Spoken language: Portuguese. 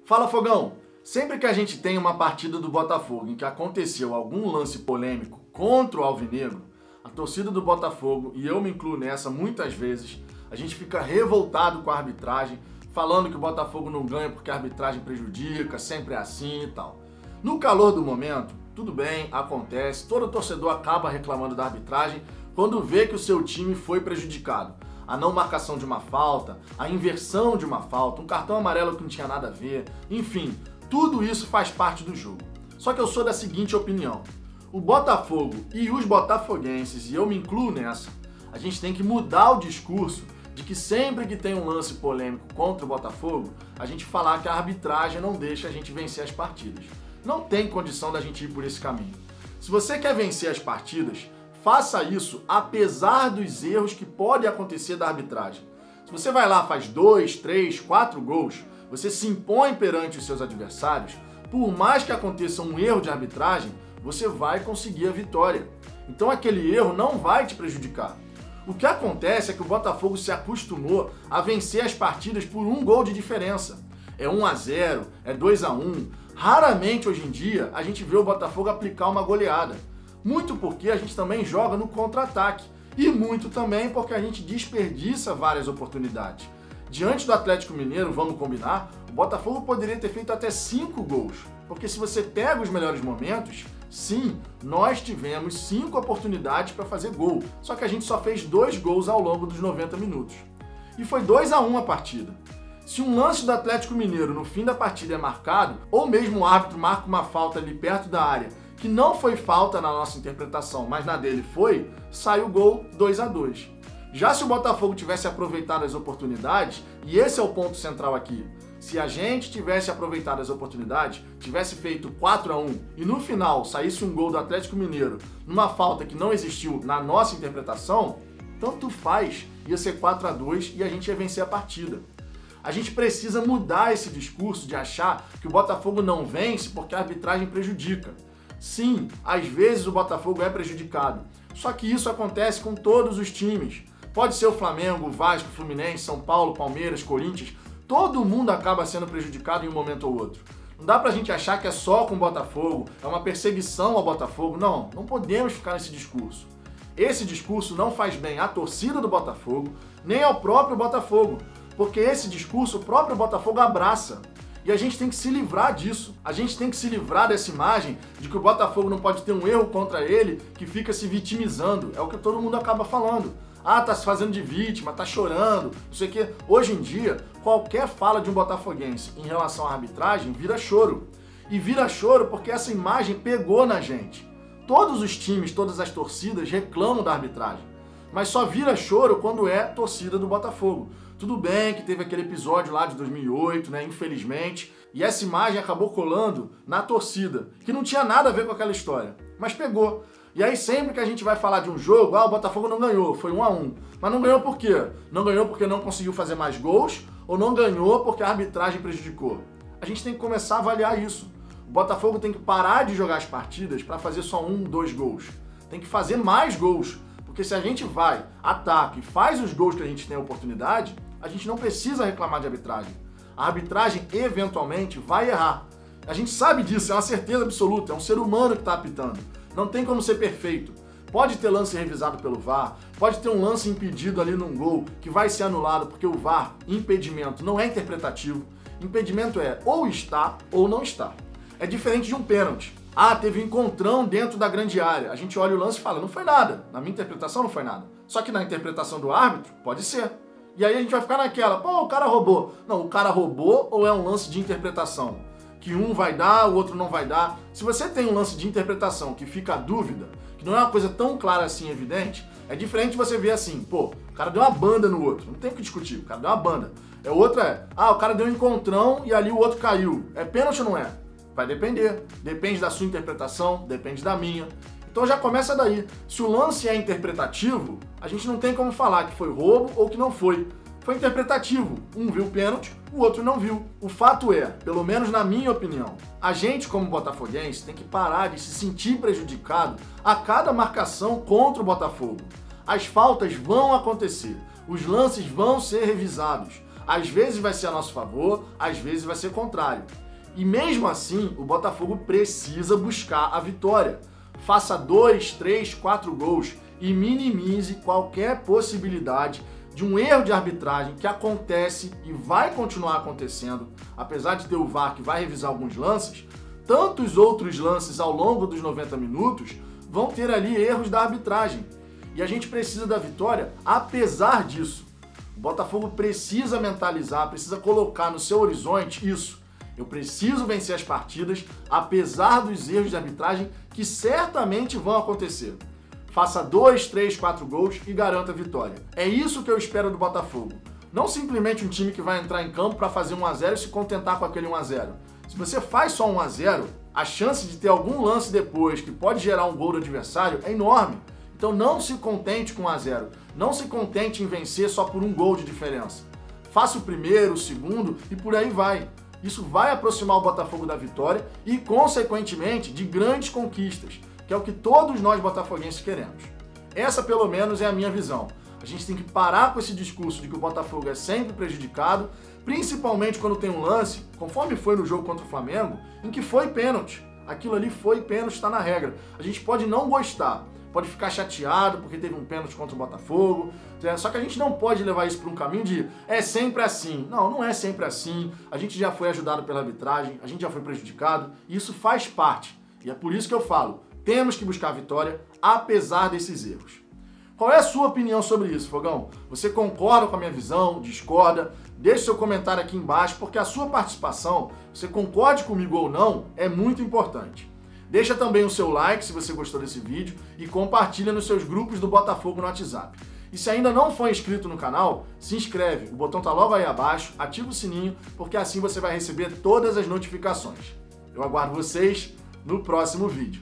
Fala, Fogão! Sempre que a gente tem uma partida do Botafogo em que aconteceu algum lance polêmico contra o Alvinegro, a torcida do Botafogo, e eu me incluo nessa muitas vezes, a gente fica revoltado com a arbitragem, falando que o Botafogo não ganha porque a arbitragem prejudica, sempre é assim e tal. No calor do momento, tudo bem, acontece, todo torcedor acaba reclamando da arbitragem quando vê que o seu time foi prejudicado. A não marcação de uma falta, a inversão de uma falta, um cartão amarelo que não tinha nada a ver, enfim, tudo isso faz parte do jogo. Só que eu sou da seguinte opinião: o Botafogo e os botafoguenses, e eu me incluo nessa, a gente tem que mudar o discurso de que sempre que tem um lance polêmico contra o Botafogo, a gente falar que a arbitragem não deixa a gente vencer as partidas. Não tem condição da gente ir por esse caminho. Se você quer vencer as partidas, faça isso apesar dos erros que podem acontecer da arbitragem. Se você vai lá, faz 2, 3, 4 gols, você se impõe perante os seus adversários, por mais que aconteça um erro de arbitragem, você vai conseguir a vitória. Então aquele erro não vai te prejudicar. O que acontece é que o Botafogo se acostumou a vencer as partidas por um gol de diferença. É 1-0, é 2-1. Raramente hoje em dia a gente vê o Botafogo aplicar uma goleada. Muito porque a gente também joga no contra-ataque. E muito também porque a gente desperdiça várias oportunidades. Diante do Atlético Mineiro, vamos combinar, o Botafogo poderia ter feito até 5 gols. Porque se você pega os melhores momentos, sim, nós tivemos 5 oportunidades para fazer gol. Só que a gente só fez 2 gols ao longo dos 90 minutos. E foi 2-1 a partida. Se um lance do Atlético Mineiro no fim da partida é marcado, ou mesmo o árbitro marca uma falta ali perto da área, que não foi falta na nossa interpretação, mas na dele foi, sai o gol 2-2. Já se o Botafogo tivesse aproveitado as oportunidades, e esse é o ponto central aqui, se a gente tivesse aproveitado as oportunidades, tivesse feito 4-1 e no final saísse um gol do Atlético Mineiro numa falta que não existiu na nossa interpretação, tanto faz, ia ser 4-2 e a gente ia vencer a partida. A gente precisa mudar esse discurso de achar que o Botafogo não vence porque a arbitragem prejudica. Sim, às vezes o Botafogo é prejudicado, só que isso acontece com todos os times. Pode ser o Flamengo, o Vasco, o Fluminense, São Paulo, Palmeiras, Corinthians, todo mundo acaba sendo prejudicado em um momento ou outro. Não dá pra gente achar que é só com o Botafogo, é uma perseguição ao Botafogo. Não, não podemos ficar nesse discurso. Esse discurso não faz bem à torcida do Botafogo, nem ao próprio Botafogo, porque esse discurso o próprio Botafogo abraça. E a gente tem que se livrar disso. A gente tem que se livrar dessa imagem de que o Botafogo não pode ter um erro contra ele que fica se vitimizando. É o que todo mundo acaba falando. Ah, tá se fazendo de vítima, tá chorando, não sei o quê. Hoje em dia, qualquer fala de um botafoguense em relação à arbitragem vira choro. E vira choro porque essa imagem pegou na gente. Todos os times, todas as torcidas reclamam da arbitragem. Mas só vira choro quando é torcida do Botafogo. Tudo bem que teve aquele episódio lá de 2008, né, infelizmente, e essa imagem acabou colando na torcida, que não tinha nada a ver com aquela história, mas pegou. E aí sempre que a gente vai falar de um jogo, o Botafogo não ganhou, foi 1-1. Mas não ganhou por quê? Não ganhou porque não conseguiu fazer mais gols, ou não ganhou porque a arbitragem prejudicou? A gente tem que começar a avaliar isso. O Botafogo tem que parar de jogar as partidas para fazer só 1, 2 gols. Tem que fazer mais gols. Porque se a gente vai, ataca e faz os gols que a gente tem a oportunidade, a gente não precisa reclamar de arbitragem. A arbitragem, eventualmente, vai errar. A gente sabe disso, é uma certeza absoluta, é um ser humano que está apitando. Não tem como ser perfeito. Pode ter lance revisado pelo VAR, pode ter um lance impedido ali num gol que vai ser anulado porque o VAR, impedimento, não é interpretativo. Impedimento é ou está ou não está. É diferente de um pênalti. Ah, teve um encontrão dentro da grande área. A gente olha o lance e fala, não foi nada. Na minha interpretação não foi nada. Só que na interpretação do árbitro, pode ser. E aí a gente vai ficar naquela, pô, o cara roubou. Não, o cara roubou ou é um lance de interpretação? Que um vai dar, o outro não vai dar. Se você tem um lance de interpretação que fica a dúvida, que não é uma coisa tão clara assim, evidente, é diferente de você ver assim, pô, o cara deu uma banda no outro. Não tem o que discutir, o cara deu uma banda. O cara deu um encontrão e ali o outro caiu. É pênalti ou não é? Vai depender. Depende da sua interpretação, depende da minha. Então já começa daí. Se o lance é interpretativo, a gente não tem como falar que foi roubo ou que não foi. Foi interpretativo. Um viu o pênalti, o outro não viu. O fato é, pelo menos na minha opinião, a gente como botafoguense tem que parar de se sentir prejudicado a cada marcação contra o Botafogo. As faltas vão acontecer, os lances vão ser revisados. Às vezes vai ser a nosso favor, às vezes vai ser contrário. E mesmo assim, o Botafogo precisa buscar a vitória. Faça 2, 3, 4 gols e minimize qualquer possibilidade de um erro de arbitragem que acontece e vai continuar acontecendo, apesar de ter o VAR que vai revisar alguns lances, tantos outros lances ao longo dos 90 minutos vão ter ali erros da arbitragem. E a gente precisa da vitória apesar disso. O Botafogo precisa mentalizar, precisa colocar no seu horizonte isso. Eu preciso vencer as partidas, apesar dos erros de arbitragem que certamente vão acontecer. Faça 2, 3, 4 gols e garanta a vitória. É isso que eu espero do Botafogo. Não simplesmente um time que vai entrar em campo para fazer 1-0 e se contentar com aquele 1-0. Se você faz só 1-0, a chance de ter algum lance depois que pode gerar um gol do adversário é enorme. Então não se contente com 1-0. Não se contente em vencer só por um gol de diferença. Faça o primeiro, o segundo e por aí vai. Isso vai aproximar o Botafogo da vitória e, consequentemente, de grandes conquistas, que é o que todos nós botafoguenses queremos. Essa, pelo menos, é a minha visão. A gente tem que parar com esse discurso de que o Botafogo é sempre prejudicado, principalmente quando tem um lance, conforme foi no jogo contra o Flamengo, em que foi pênalti. Aquilo ali foi pênalti, está na regra. A gente pode não gostar, pode ficar chateado porque teve um pênalti contra o Botafogo, só que a gente não pode levar isso para um caminho de é sempre assim. Não, não é sempre assim. A gente já foi ajudado pela arbitragem, a gente já foi prejudicado, e isso faz parte. E é por isso que eu falo, temos que buscar a vitória apesar desses erros. Qual é a sua opinião sobre isso, Fogão? Você concorda com a minha visão? Discorda? Deixe seu comentário aqui embaixo, porque a sua participação, você concorde comigo ou não, é muito importante. Deixa também o seu like se você gostou desse vídeo e compartilha nos seus grupos do Botafogo no WhatsApp. E se ainda não for inscrito no canal, se inscreve, o botão tá logo aí abaixo, ativa o sininho, porque assim você vai receber todas as notificações. Eu aguardo vocês no próximo vídeo.